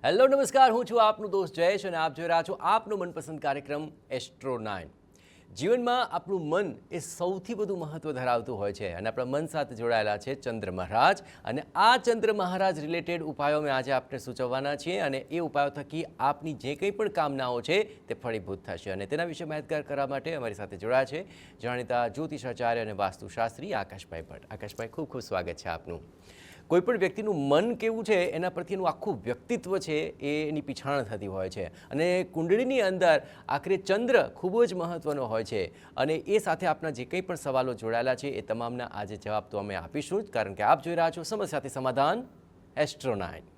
Hello નમસ્કાર, હું છું આપનો દોસ્ત જયેશ અને આપ જોઈ રહ્યા છો આપનો મનપસંદ કાર્યક્રમ એસ્ટ્રો 9। જીવનમાં આપણું મન એ સૌથી વધુ મહત્વ ધરાવતું હોય છે અને આપણા મન સાથે જોડાયેલા છે ચંદ્ર મહારાજ, અને આ ચંદ્ર મહારાજ રિલેટેડ ઉપાયો મેં આજે આપને સૂચવવાના છીએ અને એ ઉપાયો થકી આપની જે કંઈ પણ કામનાઓ છે તે ફળીભૂત થશે। અને તેના વિશે માહિતગાર કરવા માટે અમારી સાથે જોડાયા છે જાણીતા જ્યોતિષાચાર્ય અને વાસ્તુશાસ્ત્રી આકાશભાઈ ભટ્ટ। આકાશભાઈ, ખૂબ ખૂબ સ્વાગત છે આપનું। કોઈપણ વ્યક્તિનું મન કેવું છે એના પરથી એનું આખું વ્યક્તિત્વ છે એની પીછાણ થતી હોય છે અને કુંડળીની અંદર આખરે ચંદ્ર ખૂબ જ મહત્ત્વનો હોય છે અને એ સાથે આપના જે કંઈ પણ સવાલો જોડાયેલા છે એ તમામના આજે જવાબ તો અમે આપીશું જ, કારણ કે આપ જોઈ રહ્યા છો સમસ્યાથી સમાધાન એસ્ટ્રો 9।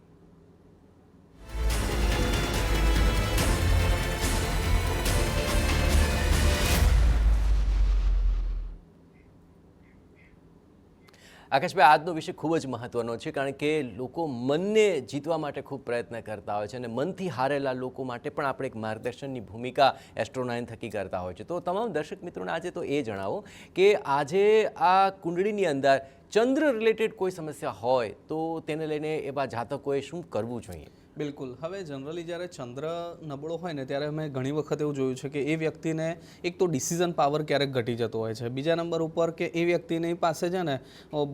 આકાશભાઈ, આજનો વિષય ખૂબ જ મહત્ત્વનો છે, કારણ કે લોકો મનને જીતવા માટે ખૂબ પ્રયત્ન કરતા હોય છે અને મનથી હારેલા લોકો માટે પણ આપણે એક માર્ગદર્શનની ભૂમિકા એસ્ટ્રો 9 થકી કરતા હોય છે। તો તમામ દર્શક મિત્રોને આજે તો એ જણાવો કે આજે આ કુંડળીની અંદર ચંદ્ર રિલેટેડ કોઈ સમસ્યા હોય તો તેને લઈને એવા જાતકોએ શું કરવું જોઈએ? બિલકુલ। હવે જનરલી જ્યારે ચંદ્ર નબળો હોય ને ત્યારે અમે ઘણી વખત એવું જોયું છે કે એ વ્યક્તિને એક તો ડિસિઝન પાવર ક્યારેક ઘટી જતો હોય છે, બીજા નંબર ઉપર કે એ વ્યક્તિની પાસે છે ને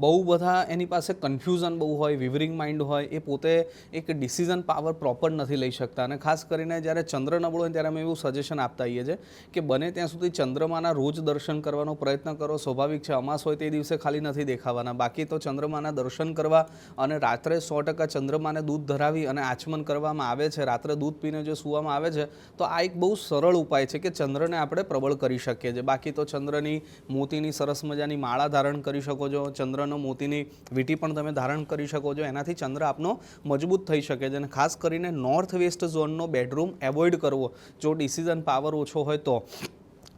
બહુ બધા એની પાસે કન્ફ્યુઝન બહુ હોય, વિવરિંગ માઇન્ડ હોય, એ પોતે એક ડિસિઝન પાવર પ્રોપર નથી લઈ શકતા। અને ખાસ કરીને જ્યારે ચંદ્ર નબળો હોય ત્યારે અમે એવું સજેશન આપતા આવીએ છીએ કે બને ત્યાં સુધી ચંદ્રમાના રોજ દર્શન કરવાનો પ્રયત્ન કરો। સ્વાભાવિક છે, અમાસ હોય તે દિવસે ખાલી નથી દેખાવાના, બાકી તો ચંદ્રમાના દર્શન કરવા અને રાત્રે 100% ચંદ્રમાને દૂધ ધરાવી અને કરવામાં આવે છે, રાત્રે દૂધ પીને જો સૂવામાં આવે છે તો આ એક બહુ સરળ ઉપાય છે કે ચંદ્રને આપણે પ્રબળ કરી શકીએ છીએ। બાકી તો ચંદ્રની મોતીની સરસ મજાની માળા ધારણ કરી શકો છો, ચંદ્રનો મોતીની વીંટી પણ તમે ધારણ કરી શકો છો, એનાથી ચંદ્ર આપનો મજબૂત થઈ શકે છે। અને ખાસ કરીને નોર્થ વેસ્ટ ઝોનનો બેડરૂમ એવોઇડ કરવો જો ડિસિઝન પાવર ઓછો હોય તો।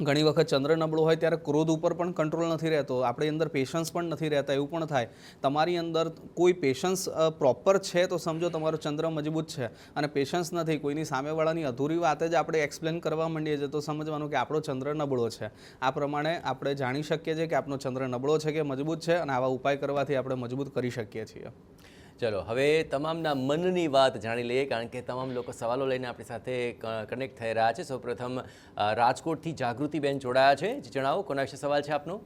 ઘણી વખત ચંદ્ર નબળો હોય ત્યારે ક્રોધ ઉપર પણ કંટ્રોલ નથી રહેતો, આપણી અંદર પેશન્સ પણ નથી રહેતા, એવું પણ થાય। તમારી અંદર કોઈ પેશન્સ પ્રોપર છે તો સમજો તમારો ચંદ્ર મજબૂત છે, અને પેશન્સ નથી, કોઈની સામેવાળાની અધૂરી વાત જ આપણે એક્સપ્લેન કરવા માંડીએ છીએ તો સમજવાનું કે આપણો ચંદ્ર નબળો છે। આ પ્રમાણે આપણે જાણી શકીએ છીએ કે આપણો ચંદ્ર નબળો છે કે મજબૂત છે, અને આવા ઉપાય કરવાથી આપણે મજબૂત કરી શકીએ છીએ। ચલો હવે તમામના મનની વાત જાણી લઈએ, કારણ કે તમામ લોકો સવાલો લઈને આપણી સાથે કનેક્ટ થઈ રહ્યા છે। સૌપ્રથમ રાજકોટથી જાગૃતિબેન જોડાયા છે, જણાવો કોના વિશે સવાલ છે આપનો?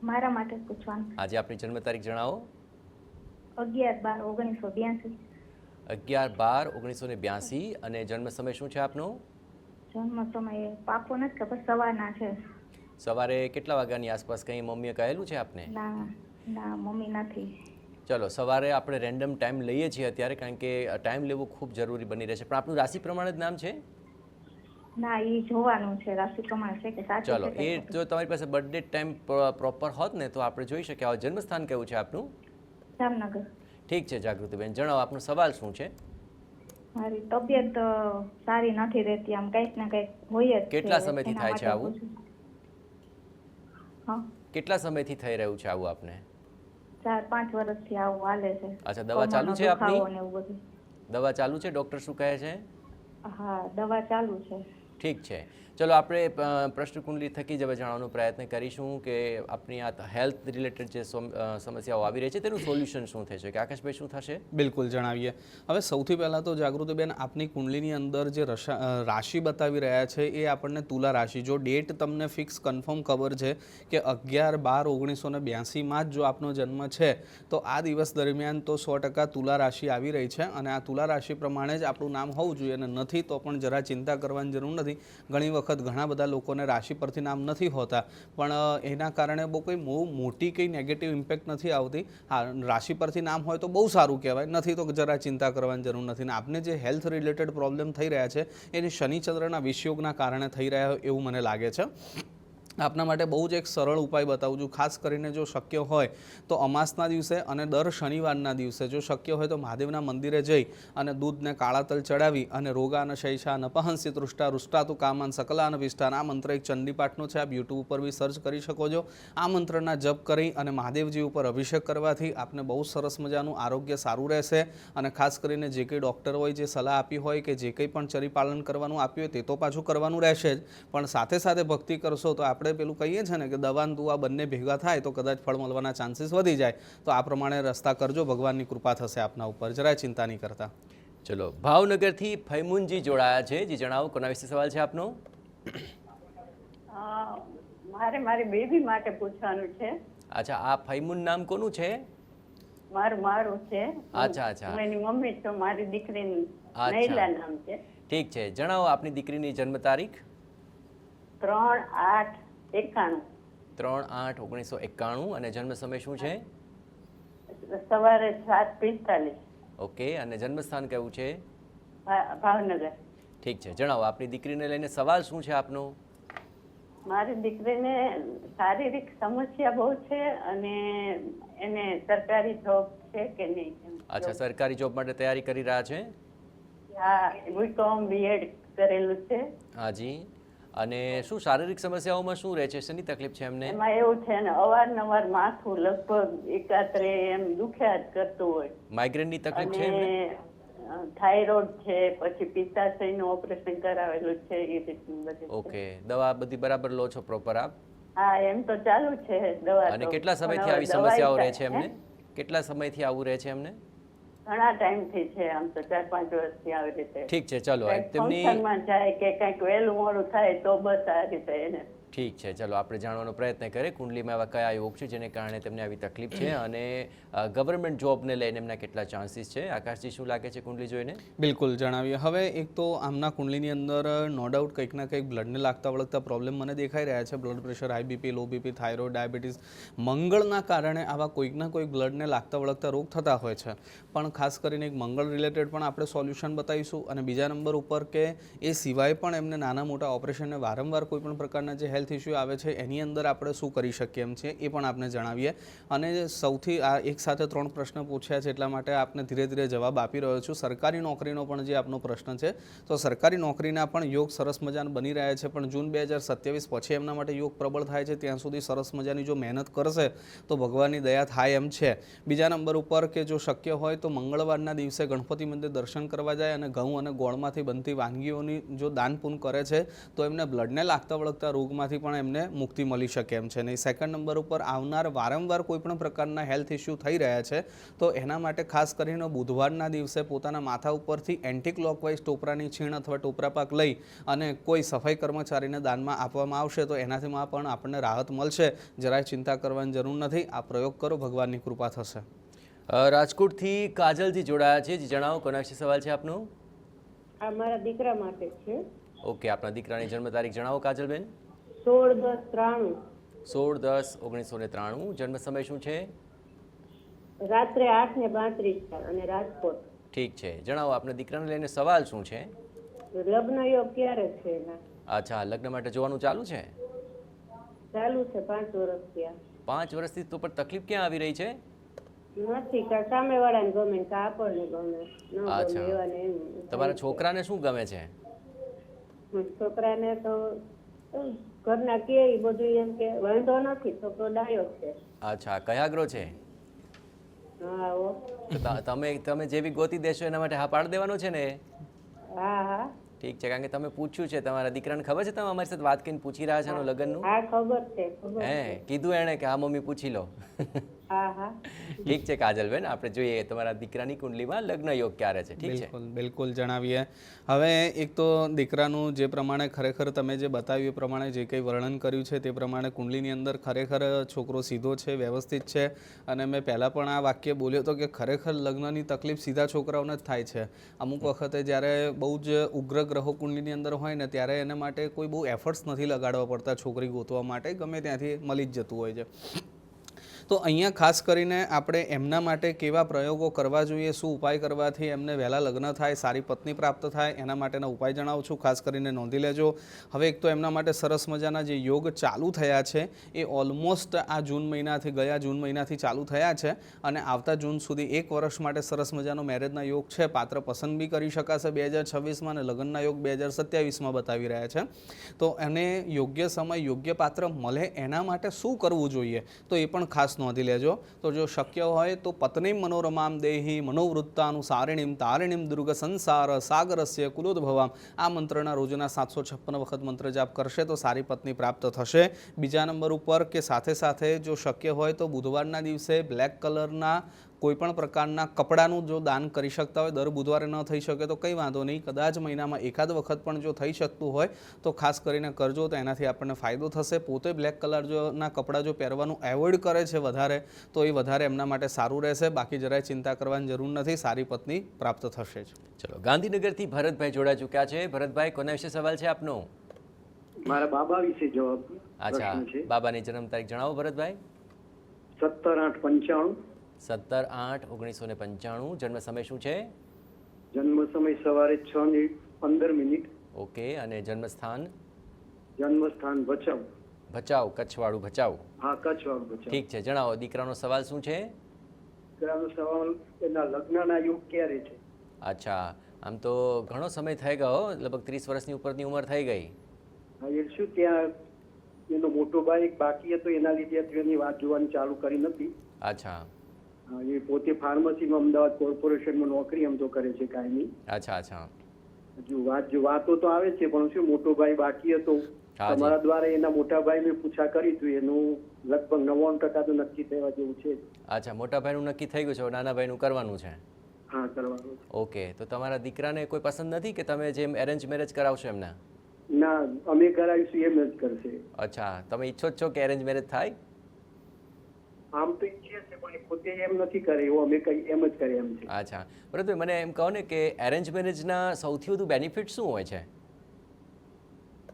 મારા માટે પૂછવાનું। આજે આપની જન્મ તારીખ જણાવો। 11/12/1982। 11/12/1982 અને જન્મ સમય શું છે આપનો? જન્મ સમય પાકો નથી ખબર, સવારના છે। સવારે કેટલા વાગ્યાની આસપાસ? કંઈ મમ્મીએ કહેલું છે આપને? ના મમ્મી નથી। ચલો સવારે આપણે રેન્ડમ ટાઈમ લઈએ છીએ અત્યારે, કારણ કે ટાઈમ લેવો ખૂબ જરૂરી બની રહેશે, પણ આપનું રાશિ પ્રમાણે જ નામ છે? ના, એ જોવાનું છે રાશિ પ્રમાણે છે કે સાચું ચલો છે એ જો તમારી પાસે બર્થડે ટાઈમ પ્રોપર હોત ને તો આપણે જોઈ શકીએ। હવે જન્મસ્થાન કેવું છે આપનું? જામનગર। ઠીક છે જાગૃતિબેન, જણાવો આપનો સવાલ શું છે? મારી તબિયત સારી નથી રહેતી, આમ કંઈક ને કંઈક હોય જ। કેટલા સમયથી થાય છે આવું? હા, કેટલા સમયથી થઈ રહ્યું છે આવું આપને? 4-5 વર્ષથી આવું હાલે છે। અચ્છા, દવા ચાલુ છે આપની? ને એવું બધું। દવા ચાલુ છે? ડૉક્ટર શું કહે છે? હા, દવા ચાલુ છે। ઠીક છે, ચલો આપણે પ્રશ્ન કુંડલી થકી જ હવે જાણવાનો પ્રયત્ન કરીશું કે આપણી આ હેલ્થ રિલેટેડ જે સમસ્યાઓ આવી રહી છે તેનું સોલ્યુશન શું થશે કે આકાશભાઈ શું થશે? બિલકુલ જણાવીએ। હવે સૌથી પહેલાં તો જાગૃતિબેન, આપની કુંડલીની અંદર જે રાશિ બતાવી રહ્યા છે એ આપણને તુલા રાશિ, જો ડેટ તમને ફિક્સ કન્ફર્મ ખબર છે કે 11/12/1982માં જ જો આપનો જન્મ છે તો આ દિવસ દરમિયાન તો 100% તુલા રાશિ આવી રહી છે, અને આ તુલા રાશિ પ્રમાણે જ આપણું નામ હોવું જોઈએ, અને નથી તો પણ જરા ચિંતા કરવાની જરૂર નથી। ઘણી વખત ઘણા બધા લોકોને રાશિ પરથી નામ નથી હોતા, પણ એના કારણે બહુ કંઈ મોટી કંઈ નેગેટિવ ઇમ્પેક્ટ નથી આવતી। હા, રાશિ પરથી નામ હોય તો બહુ સારું કહેવાય, નથી તો જરા ચિંતા કરવાની જરૂર નથી। ને આપને જે હેલ્થ રિલેટેડ પ્રોબ્લેમ થઈ રહ્યા છે એ શનિચંદ્રના વિષયોગના કારણે થઈ રહ્યા હોય એવું મને લાગે છે। આપના માટે બહુ જ એક સરળ ઉપાય બતાવું છું। ખાસ કરીને જો શક્ય હોય તો અમાસના દિવસે અને દર શનિવારના દિવસે જો શક્ય હોય તો મહાદેવના મંદિરે જઈ અને દૂધને કાળા તલ ચડાવી અને રોગાન શૈષાન અપહંસી તૃષ્ટા રુષ્ટાતુ કામાન સકલાન વિષ્ટાન, આ મંત્ર એક ચંડીપાઠનો છે, આપ યુટ્યુબ ઉપર બી સર્ચ કરી શકો છો। આ મંત્રના જપ કરી અને મહાદેવજી ઉપર અભિષેક કરવાથી આપને બહુ સરસ મજાનું આરોગ્ય સારું રહેશે। અને ખાસ કરીને જે કંઈ ડૉક્ટર હોય જે સલાહ આપી હોય કે જે કંઈ પણ ચરીપાલન કરવાનું આપ્યું હોય તે તો પાછું કરવાનું રહેશે જ, પણ સાથે સાથે ભક્તિ કરશો તો આપણે પેલું કહીએ છીએ ને કે દવા દુવા બંને ભેગા થાય તો કદાચ ફળ મળવાના ચાન્સીસ વધી જાય। તો આ પ્રમાણે રસ્તા કરજો, ભગવાનની કૃપા થશે આપના ઉપર, જરાય ચિંતા નહીં કરતા। ચલો ભાવનગરથી ફૈમુનજી જોડાયા છે. જી જણાવો, કોના વિશે સવાલ છે આપનો? મારે મારી બેબી માટે પૂછવાનું છે. અચ્છા, આ ફૈમુન નામ કોનું છે? મારું છે. અચ્છા અચ્છા, હું એની મમ્મી છું. મારી દીકરીનું અચ્છા. નૈલા નામ છે. ઠીક છે, જણાવો આપની દીકરીની જન્મ તારીખ. 3/8/91. 3/8/1991 અને જન્મ સમય શું છે? સવારે 7:45. ઓકે, અને જન્મસ્થાન કયું છે? ભાવનગર. ઠીક છે, જણાવો આપની દીકરીને લઈને સવાલ શું છે આપનો? મારી દીકરીને શારીરિક સમસ્યા બહુ છે અને એને સરકારી જોબ છે કે નહીં? અચ્છા, સરકારી જોબ માટે તૈયારી કરી રહ્યા છે? હા, બીકોમ બીએડ કરેલું છે. હાજી, અને શું શારીરિક સમસ્યાઓમાં શું રહે છે? શેની તકલીફ છે એમને? એમાં એવું છે ને, અવારનવાર માથું લગભગ એકાત્રે એમ દુખ્યા જ કરતું હોય. માઇગ્રેનની તકલીફ છે એમને? અને થાઇરોઇડ છે, પછી પિત્તાશયનું ઓપરેશન કરાવેલું છે, એ રીતનું બધું. ઓકે, દવા બધી બરાબર લો છો પ્રોપર આપ? હા, એમ તો ચાલુ છે દવા. અને કેટલા સમયથી આવી સમસ્યાઓ રહે છે એમને? કેટલા સમયથી આવું રહે છે એમને? ઘણા ટાઈમથી છે, આમ તો 4-5 વર્ષથી આવી રીતે. ઠીક છે, ચલો કંઈક તેમની ફંક્શનમાં જાય કે કંઈક વહેલું મોડું થાય તો બસ આ રીતે એને. ઠીક છે, ચલો આપણે જાણવાનો પ્રયત્ન કરીએ કુંડલીમાં એવા કયા યોગ છે જેને કારણે તેમને આવી તકલીફ છે અને ગવર્મેન્ટ જોબને લઈને એમના કેટલા ચાન્સીસ છે. આકાશજી, શું લાગે છે કુંડલી જોઈને? બિલકુલ જણાવીએ. હવે એક તો આમના કુંડલીની અંદર નો ડાઉટ કંઈક ના કંઈક બ્લડને લાગતા વળગતા પ્રોબ્લેમ મને દેખાઈ રહ્યા છે. Blood pressure, high BP, low BP, thyroid, diabetes, મંગળના કારણે આવા કોઈક ના કોઈક બ્લડને લાગતા વળગતા રોગ થતા હોય છે. પણ ખાસ કરીને એક મંગળ રિલેટેડ પણ આપણે સોલ્યુશન બતાવીશું. અને બીજા નંબર ઉપર કે એ સિવાય પણ એમને નાના મોટા ઓપરેશનને વારંવાર કોઈ પણ પ્રકારના જે હેલ્થ ઇસ્યુ આવે છે એની અંદર આપણે શું કરી શકીએ એમ છે એ પણ આપણે જણાવીએ. અને સૌથી આ એક સાથે 3 પ્રશ્ન પૂછ્યા છે એટલા માટે આપને ધીરે ધીરે જવાબ આપી રહ્યો છું. સરકારી નોકરીનો પણ જે આપનો પ્રશ્ન છે, તો સરકારી નોકરીના પણ યોગ સરસ મજાના બની રહ્યા છે. પણ જૂન 2027 પછી એમના માટે યોગ પ્રબળ થાય છે. ત્યાં સુધી સરસ મજાની જો મહેનત કરશે તો ભગવાનની દયા થાય એમ છે. બીજા નંબર ઉપર કે જો શક્ય હોય તો મંગળવારના દિવસે ગણપતિ મંદિર દર્શન કરવા જાય અને ઘઉં અને ગોળમાંથી બનતી વાનગીઓની જો દાન પૂન કરે છે તો એમને બ્લડને લાગતા વળગતા રોગમાંથી પણ એમને મુક્તિ મળી શકે એમ છે. નહીં સેકન્ડ નંબર ઉપર આવનાર વારંવાર કોઈ પણ પ્રકારના હેલ્થ ઇસ્યુ થઈ રહ્યા છે તો એના માટે ખાસ કરીને બુધવારના દિવસે પોતાના માથા ઉપરથી એન્ટી ક્લોકવાઇઝ ટોપરાની છીણ અથવા ટોપરા પાક લઈ અને કોઈ સફાઈ કર્મચારીને દાનમાં આપવામાં આવશે તો એનાથી પણ આપણને રાહત મળશે. જરાય ચિંતા કરવાની જરૂર નથી. આ પ્રયોગ કરો, ભગવાનની કૃપા થશે. રાજકોટથી કાજલજી જોડાયા છે. જી જણાવો, કોના વિશે સવાલ છે આપનો? આ મારા દીકરા માટે છે. ઓકે, આપના દીકરાની જન્મ તારીખ જણાવો કાજલબેન. 16/10/93. 16/10/1993. જન્મ સમય શું છે? રાત્રે 8:32 અને રાજકોટ. ઠીક છે, જણાવો આપના દીકરાને લઈને સવાલ શું છે? લગ્ન યોગ ક્યારે છે એના? અચ્છા, લગ્ન માટે જોવાનું ચાલુ છે? ચાલુ છે 5 વર્ષથી. 5 વર્ષથી તો પણ તકલીફ ક્યાં આવી રહી છે? નથી કા સામેવાળાને ગમે કા આપણને ગમે, ન અચ્છા. ગમે એવાને એમ. તમારા છોકરાને શું ગમે છે? છોકરાને તો ઘરના કે ઈ બધું એમ કે વાંધો નથી, છોકરો ડાયો છે. અચ્છા, કયા ગ્રહ છે? હા હો. તો તમે જેવી ગોતી દેશો એના માટે હા પાડી દેવાનો છે ને? હા હા ઠીક છે, કારણ કે તમે પૂછ્યું છે, તમારા દીકરાને ખબર છે તમે અમારી સાથે વાત કરીને પૂછી રહ્યા છો એનું લગ્નનું? હા ખબર છે, ખબર હે છે. કીધું એણે કે હા મમ્મી પૂછી લો. હા હા ઠીક છે કાજલબેન, આપણે જોઈએ તમારા દીકરાની કુંડલીમાં લગ્ન યોગ ક્યારે છે. ઠીક છે, બિલકુલ બિલકુલ જણાવીએ. હવે એક તો દીકરાનું જે પ્રમાણે ખરેખર તમે જે બતાવ્યું એ પ્રમાણે જે કંઈ વર્ણન કર્યું છે તે પ્રમાણે કુંડલીની અંદર ખરેખર છોકરો સીધો છે, વ્યવસ્થિત છે. અને મેં પહેલાં પણ આ વાક્ય બોલ્યો હતો કે ખરેખર લગ્નની તકલીફ સીધા છોકરાઓને જ થાય છે. અમુક વખતે જ્યારે બહુ જ ઉગ્ર ગ્રહો કુંડલીની અંદર હોય ને ત્યારે એને માટે કોઈ બહુ એફર્ટ્સ નથી લગાડવા પડતા છોકરી ગોતવા માટે, ગમે ત્યાંથી મળી જ જતું હોય છે. તો અહીંયા ખાસ કરીને આપણે એમના માટે કેવા પ્રયોગો કરવા જોઈએ, શું ઉપાય કરવાથી એમને વહેલા લગ્ન થાય, સારી પત્ની પ્રાપ્ત થાય, એના માટેના ઉપાય જણાવું છું, ખાસ કરીને નોંધી લેજો. હવે એક તો એમના માટે સરસ મજાના જે યોગ ચાલુ થયા છે એ ઓલમોસ્ટ આ ગયા જૂન મહિનાથી ચાલુ થયા છે અને આવતા જૂન સુધી 1 વર્ષ માટે સરસ મજાનો મેરેજના યોગ છે. પાત્ર પસંદ બી કરી શકાશે 2026માં અને લગ્નના યોગ 2027માં બતાવી રહ્યા છે. તો એને યોગ્ય સમય, યોગ્ય પાત્ર મળે એના માટે શું કરવું જોઈએ તો એ પણ ખાસ નોંધી લેજો. તો જો શક્ય હોય તો પત્ની મનોરમામ દેહી મનોવૃત્તાનુસારિણીમ તારિણીમ દુર્ગ સંસાર સાગરસ્ય કુલોદ્ભવામ આ મંત્રના રોજના 756 વખત મંત્ર જાપ કરશે તો સારી પત્ની પ્રાપ્ત થશે. બીજા નંબર ઉપર કે સાથે સાથે જો શક્ય હોય તો બુધવારના દિવસે બ્લેક કલરના કોઈ પણ પ્રકારના કપડાનું જો દાન કરી શકતા હોય, દર બુધવારે ન થઈ શકે તો કંઈ વાંધો નહીં, કદાચ મહિનામાં એકાદ વખત પણ જો થઈ શકતું હોય તો ખાસ કરીને કરજો, તો એનાથી આપણને ફાયદો થશે. પોતે બ્લેક કલરના કપડાં જો પહેરવાનું એવોઇડ કરે છે વધારે, તો એ વધારે એમના માટે સારું રહેશે. બાકી જરાય ચિંતા કરવાની જરૂર નથી, સારી પત્ની પ્રાપ્ત થશે જ. ચલો, ગાંધીનગરથી ભરતભાઈ જોડાઈ ચૂક્યા છે. ભરતભાઈ, કોના વિશે સવાલ છે આપનો? મારા બાબા વિશે જવાબ અચ્છા, પ્રશ્ન છે. બાબાની જન્મ તારીખ જણાવો ભરતભાઈ. 17/8/95. 17/8/1995. જન્મ સમય શું છે? જન્મ સમય સવારે 6:15. ઓકે, અને જન્મ સ્થાન? જન્મ સ્થાન ભચાઉ. ભચાઉ, કચ્છવાળું ભચાઉ. હા, કચ્છવાળું ભચાઉ. ઠીક છે, જણાવો દીકરાનો સવાલ શું છે? દીકરાનો સવાલ એના લગ્નના યોગ ક્યારે છે? અચ્છા, આમ તો ઘણો સમય થઈ ગયો, લગભગ 30 વર્ષની ઉપરની ઉંમર થઈ ગઈ. હા, એ શું ત્યાં એનો મોટો ભાઈ એક બાકી હતો, એના લીધે એની વાત જોવાની ચાલુ કરી નથી. અચ્છા હા, એ પોતે ફાર્મસીમાં અમદાવાદ કોર્પોરેશનમાં નોકરી એમ તો કરે છે કાયમી. અચ્છા અચ્છા હજુ વાતો તો આવે છે, પણ શું મોટો ભાઈ બાકી હતો. હાજી. તમારા દ્વારા એના મોટા ભાઈ મેં પૂછા કરી હતું, એનું લગભગ 99% તો નક્કી થવા જેવું છે. અચ્છા, મોટા ભાઈનું નક્કી થઈ ગયું છે, નાના ભાઈનું કરવાનું છે. હા, કરવાનું છે. ઓકે, તો તમારા દીકરાને કોઈ પસંદ નથી કે તમે જેમ એરેન્જ મેરેજ કરાવશો એમના? ના, અમે કરાવીશું એમ જ કરશે. અચ્છા, તમે ઈચ્છો જ છો કે એરેન્જ મેરેજ થાય? આમ તો ઈચ્છે છે, પણ એ પોતે એમ નથી કરે, એવું અમે કઈ એમ જ કરે એમ છે. અચ્છા, પરંતુ મને એમ કહો ને કે એરેન્જ મેરેજના સૌથી વધુ બેનિફિટ શું હોય છે?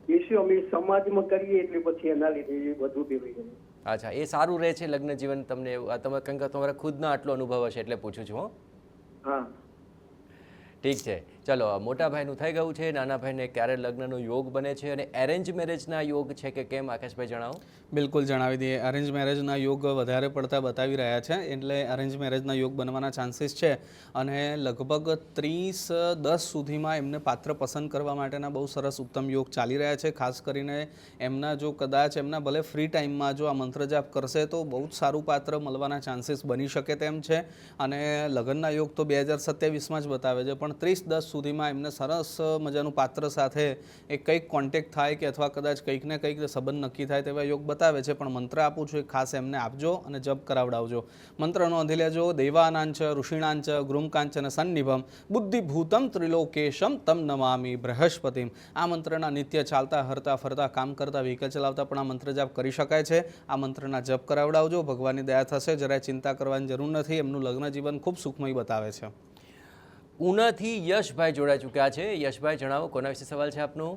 એ શું અમે સમાજમાં કરીએ એટલે પછી એના લીધે એ બધું દેવાઈ જાય. અચ્છા, એ સારું રહે છે લગ્ન જીવન તમને એવું? તમે કંઈક તમારા ખુદના આટલો અનુભવ હશે એટલે પૂછું છું. હો, હા, ઠીક છે. ચલો, મોટા ભાઈનું થઈ ગયું છે, નાના ભાઈને ક્યારે લગ્નનો યોગ બને છે અને એરેન્જ મેરેજના યોગ છે કે કેમ, આકાશભાઈ જણાવો. બિલકુલ જણાવી દઈએ. અરેન્જ મેરેજના યોગ વધારે પડતા બતાવી રહ્યા છે, એટલે અરેન્જ મેરેજના યોગ બનવાના ચાન્સીસ છે. અને લગભગ 30-10 સુધીમાં એમને પાત્ર પસંદ કરવા માટેના બહુ સરસ ઉત્તમ યોગ ચાલી રહ્યા છે. ખાસ કરીને એમના જો કદાચ એમના ભલે ફ્રી ટાઈમમાં જો આ મંત્ર જાપ કરશે તો બહુ જ સારું પાત્ર મળવાના ચાન્સીસ બની શકે તેમ છે. અને લગ્નના યોગ તો 2027માં જ બતાવે છે, પણ 30-10 સુધીમાં એમને સરસ મજાનું પાત્ર સાથે એક કંઈક કોન્ટેક્ટ થાય કે અથવા કદાચ કંઈક ને કંઈક સંબંધ નક્કી થાય તેવા યોગ બતાવે છે. પણ મંત્ર આપું છું, એ ખાસ એમને આપજો અને જપ કરાવડાવજો. મંત્ર નોંધી લેજો. દેવાનાંચ ઋષિણાંચ ગૃહકાંચન સન્નિભમ બુદ્ધિભૂતમ ત્રિલોકેશમ તમ નમામિ બૃહસ્પતિમ. આ મંત્રના નિત્ય ચાલતા હરતા ફરતા કામ કરતા વ્હીકલ ચલાવતા પણ આ મંત્ર જાપ કરી શકાય છે. આ મંત્રના જપ કરાવડાવજો, ભગવાનની દયા થશે. જરાય ચિંતા કરવાની જરૂર નથી. એમનું લગ્ન જીવન ખૂબ સુખમય બતાવે છે. ઉનાથી યશભાઈ જોડાઈ ચૂક્યા છે. યશભાઈ, જણાવો કોના વિશે સવાલ છે આપનો?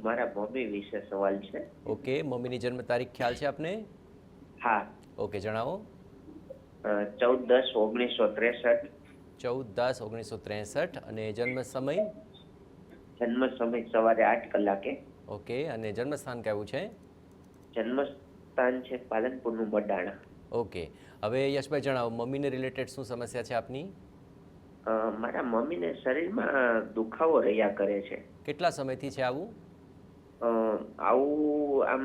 મારા મમ્મી વિશે સવાલ છે. ઓકે, મમ્મીની જન્મ તારીખ ખ્યાલ છે આપને? હા. ઓકે, જણાવો. 14/10/1963. 14/10/1963. અને જન્મ સમય? જન્મ સમય સવારે 8 કલાકે. ઓકે, અને જન્મસ્થાન કયું છે? જન્મ સ્થાન છે પાલનપુરનું બડાણા. ઓકે, હવે યશભાઈ જણાવો, મમ્મીને રિલેટેડ શું સમસ્યા છે આપની? મારા મમ્મીને શરીરમાં દુખાવો રહ્યા કરે છે. કેટલા સમયથી છે આવું? આવું આમ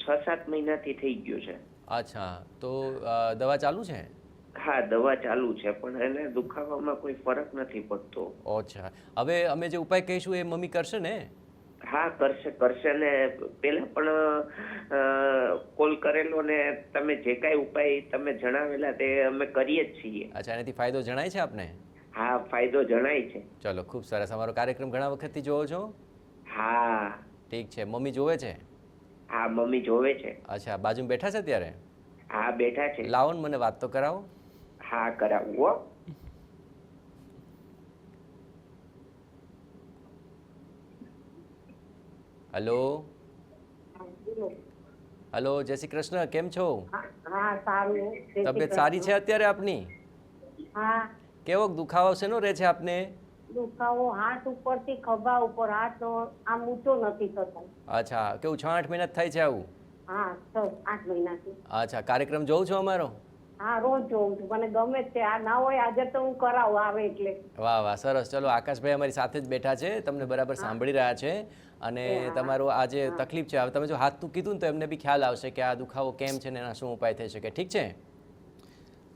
6-7 મહિનાથી થઈ ગયું છે. અચ્છા, તો દવા ચાલુ છે? હા, દવા ચાલુ છે, પણ એને દુખાવામાં કોઈ ફરક નથી પડતો. અચ્છા, હવે અમે જે ઉપાય કહીશું એ મમ્મી કરશે ને? હા, કરશે ને. પેલા પણ કોલ કરેલો ને તમે જે કાંઈ ઉપાય તમે જણાવેલા તે અમે કરીએ જ છીએ. અચ્છા, એનાથી ફાયદો જણાય છે આપને? હા, ફાયદો જણાય છે. ચલો, ખૂબ સરસ. અમારો કાર્યક્રમ ઘણા વખતથી જોવો છો? હા. ઠીક છે. મમ્મી જોવે છે? હા, મમ્મી જોવે છે. અચ્છા, બાજુમાં બેઠા છે અત્યારે? હા, બેઠા છે. લાવો ને, મને વાત તો કરાવો. હા, કરાવું. હલો હલો, જય શ્રી કૃષ્ણ, કેમ છો? હા, સારું. તબિયત સારી છે અત્યારે આપની? હા, કેવો દુખાવો શેનો રહે છે આપને? દુખાવો હાથ ઉપરથી ખભા ઉપર, હાથ આમ ઊંચો નથી થતો. અચ્છા, કેવું 6-8 મહિના થાય છે આવું? હા, 6-8 મહિનાથી. અચ્છા, કાર્યક્રમ જોઉં છો અમારો? હા, રોજ જોઉં છું, મને ગમે છે. આ ના હોય આજે તો હું કરાવું આવે એટલે. વાહ વાહ, સરસ. ચલો, આકાશભાઈ અમારી સાથે જ બેઠા છે, તમને બરાબર સાંભળી રહ્યા છે. અને તમારું આ જે તકલીફ છે, તમે જો હાથનું કીધું ને તો એમને બી ખ્યાલ આવશે કે આ દુખાવો કેમ છે ને એના શું ઉપાય થઈ શકે. ઠીક છે?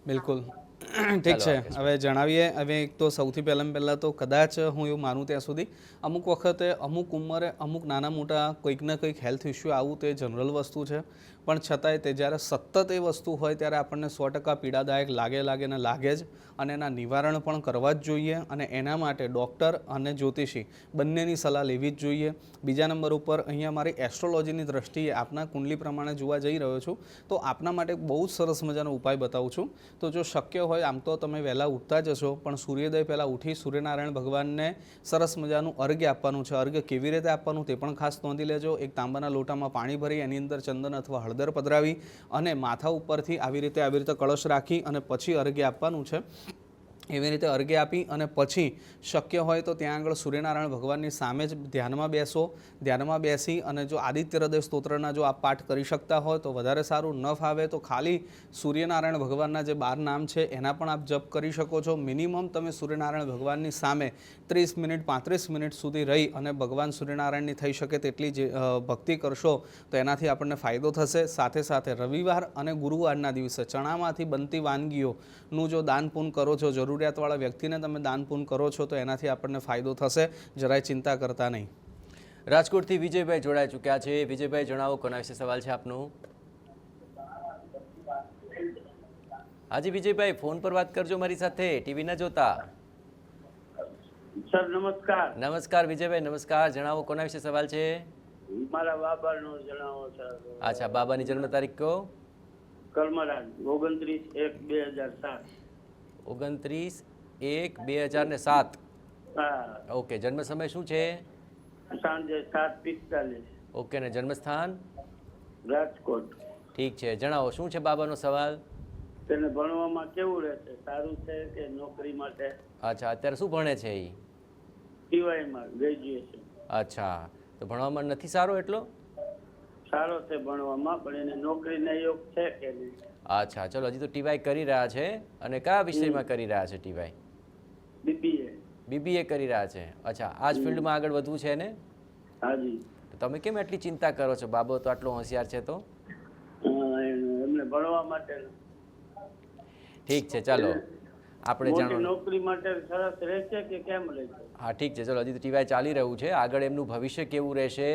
બિલકુલ. ઠીક છે, હવે જણાવીએ. હવે એક તો સૌથી પહેલાં તો કદાચ હું એવું માનું ત્યાં સુધી અમુક વખતે અમુક ઉંમરે અમુક નાના મોટા કંઈક ને કંઈક હેલ્થ ઇસ્યુ આવું તે જનરલ વસ્તુ છે, પણ છતાંય તે જ્યારે સતત એ વસ્તુ હોય ત્યારે આપણને 100% પીડાદાયક લાગે ને લાગે જ, અને એના નિવારણ પણ કરવા જ જોઈએ, અને એના માટે ડૉક્ટર અને જ્યોતિષી બંનેની સલાહ લેવી જ જોઈએ. બીજા નંબર ઉપર અહીંયા મારી એસ્ટ્રોલોજીની દ્રષ્ટિએ આપના કુંડલી પ્રમાણે જોવા જઈ રહ્યો છું તો આપના માટે બહુ જ સરસ મજાનો ઉપાય બતાવું છું. તો જો શક્ય હોય આમ તો તમે વહેલા ઉઠતા જશો, પણ સૂર્યોદય પહેલાં ઉઠી સૂર્યનારાયણ ભગવાનને સરસ મજાનું અર્ઘ્ય આપવાનું છે. અર્ઘ્ય કેવી રીતે આપવાનું તે પણ ખાસ નોંધી લેજો. એક તાંબાના લોટામાં પાણી ભરી એની અંદર ચંદન અથવા હળદર પધરાવી અને માથા ઉપરથી આવી રીતે કળશ રાખી અને પછી અર્ઘ્ય આપવાનું છે. એવી રીતે અર્ઘ્ય આપી અને પછી શક્ય હોય તો ત્યાં આગળ સૂર્યનારાયણ ભગવાનની સામે જ ધ્યાનમાં બેસો. ધ્યાનમાં બેસી અને જો આદિત્ય હૃદય સ્તોત્રના જો આપ પાઠ કરી શકતા હોય તો વધારે સારું, ન ફાવે તો ખાલી સૂર્યનારાયણ ભગવાનના જે 12 નામ છે એના પણ આપ જપ કરી શકો છો. મિનિમમ તમે સૂર્યનારાયણ ભગવાનની સામે 30 મિનિટ 35 મિનિટ સુધી રહી અને ભગવાન સૂર્યનારાયણની થઈ શકે તેટલી જે ભક્તિ કરશો તો એનાથી આપણને ફાયદો થશે. સાથે સાથે રવિવાર અને ગુરુવારના દિવસે ચણામાંથી બનતી વાનગીઓનું જો દાન પૂન કરો છો, જરૂરિયાતવાળા વ્યક્તિને તમે દાન પૂન કરો છો તો એનાથી આપણને ફાયદો થશે. જરાય ચિંતા કરતા નહીં. રાજકોટથી વિજયભાઈ જોડાઈ ચૂક્યા છે. વિજયભાઈ જણાવો, કોના વિશે સવાલ છે આપનો? હાજી વિજયભાઈ, ફોન પર વાત કરજો મારી સાથે, ટીવી ના જોતા. સર નમસ્કાર. નમસ્કાર વિજયભાઈ, નમસ્કાર. જણાવો, કોના વિશે સવાલ છે? મારા બાબાનો જણાવો સર. અચ્છા, બાબાની જન્મ તારીખ કહો. કર્મરાજ 29/1/2007. 29/1/2007. હા. ઓકે, જન્મ સમય શું છે? સાંજે 7:45. ઓકે, ને જન્મ સ્થાન? રાજકોટ. ઠીક છે, જણાવો શું છે બાબાનો સવાલ? તેને ભણવામાં કેવું રહેશે? સારું છે કે નોકરી માટે? અચ્છા, અત્યારે શું ભણે છે એ? ટીવાયમાં ગ્રેજ્યુએશન. અચ્છા, તો ભણવામાં નથી સારો એટલો? સારો છે ભણવામાં, પણ એને નોકરીનો યોગ છે કે નહીં? અચ્છા, ચલો, હજી તો ટીવાય કરી રહ્યા છે. અને કયા વિષયમાં કરી રહ્યા છે ટીવાય? બીબીએ. બીબીએ કરી રહ્યા છે. અચ્છા, આ જ ફિલ્ડમાં આગળ વધવું છે ને? હાજી. તો તમે કેમ એટલી ચિંતા કરો છો? બાબો તો આટલો હોશિયાર છે તો? એમને ભણવા માટે. ઠીક છે, ચાલો આપણે જાણો. નોકરી માટે સરસ રહેશે કે કેમ રહેશે? હા ઠીક છે, ચલો, હજી તો ટીવાય ચાલી રહ્યું છે. આગળ એમનું ભવિષ્ય કેવું રહેશે,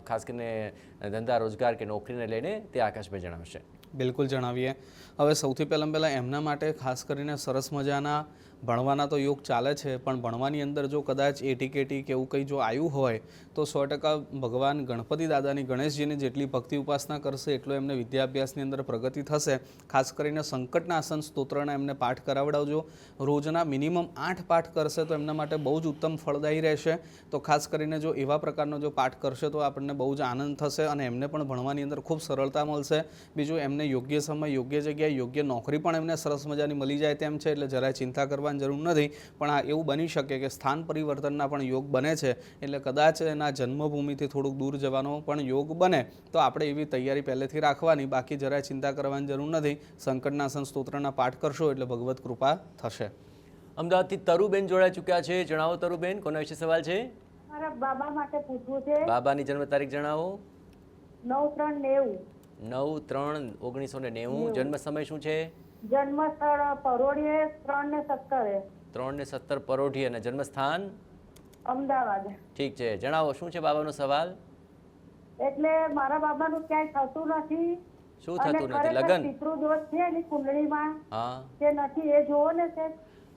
ખાસ કરીને ધંધા રોજગાર કે નોકરીને લઈને, તે આકાશભાઈ જણાવશે. બિલકુલ જણાવીએ. હવે સૌથી પહેલાં એમના માટે ખાસ કરીને સરસ મજાના ભણવાના તો યોગ ચાલે છે, પણ ભણવાની અંદર જો કદાચ એટીકેટી કે એવું કંઈ જો આવ્યું હોય તો 100% ભગવાન ગણપતિ દાદાની, ગણેશજીની જેટલી ભક્તિ ઉપાસના કરશે એટલો એમને વિદ્યાભ્યાસની અંદર પ્રગતિ થશે. ખાસ કરીને સંકટનાશન સ્તોત્રના એમને પાઠ કરાવડાવજો. રોજના મિનિમમ 8 પાઠ કરશે તો એમના માટે બહુ જ ઉત્તમ ફળદાયી રહેશે. તો ખાસ કરીને જો એવા પ્રકારનો જો પાઠ કરશે તો આપણને બહુ જ આનંદ થશે અને એમને પણ ભણવાની અંદર ખૂબ સરળતા મળશે. બીજું, એમને યોગ્ય સમય, યોગ્ય જગ્યાએ, યોગ્ય નોકરી પણ એમને સરસ મજાની મળી જાય તેમ છે, એટલે જરાય ચિંતા કરવાની જરૂર નથી. પણ આ એવું બની શકે કે સ્થાન પરિવર્તનના પણ યોગ બને છે, એટલે કદાચ એના જન્મભૂમિથી થોડુંક દૂર જવાનો પણ યોગ બને તો આપણે એવી તૈયારી પહેલેથી રાખવાની. બાકી જરાય ચિંતા કરવાની જરૂર નથી. સંકટનાશન સ્તોત્રના પાઠ કરશો એટલે ભગવત કૃપા થશે. અમદાવાદથી તરુબેન જોડાઈ ચૂક્યા છે. જણાવો તરુબેન, કોના વિશે સવાલ છે? મારા બાબા માટે પૂછવું છે. બાબાની જન્મ તારીખ જણાવો. 9/3/90. 9/3/1990. જન્મ સમય શું છે? જન્મ સ્થળ પરોઢીએ 3:17. 3:17 પરોઢી. અને જન્મ સ્થાન? અમદાવાદ. ઠીક છે, જણાવો શું છે બાબાનો સવાલ? એટલે મારા બાબાનું ક્યાંય થતું નથી. શું થતું નથી? લગ્ન? પિતૃદોષ છે એની કુંડળીમાં હા, કે નથી એ જોવો ને સર.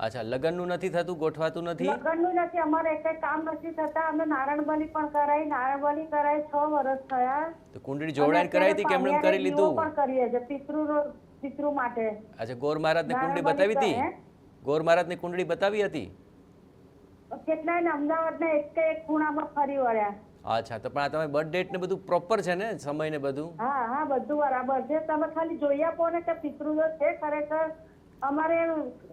અચ્છા, લગ્નનું નથી થતું, ગોઠવાતું નથી? લગ્નનું નથી, અમારે એક કામ નથી થતા. અમે નારાયણ બલી પણ કરાવી, નારાયણ બલી કરાવી 6 વર્ષ થયા. તો કુંડળી જોડાણ કરાવી હતી કે એમને એમ કરી લીધું? પણ કરીએ છે પિતૃ માટે. અચ્છા, ગોર મહારાજને કુંડળી બતાવી હતી? ગોર મહારાજને કુંડળી બતાવી હતી? કેટલાય અમદાવાદના એક ખૂણામાં ફરી વળ્યા. અચ્છા, તો પણ આ તમે બર્થ ડેટ ને બધું પ્રોપર છે ને, સમય ને બધું? હા હા, બધું બરાબર છે. તમે ખાલી જોઈ આપો ને કે પિતૃદોષ છે ખરેખર. અમારે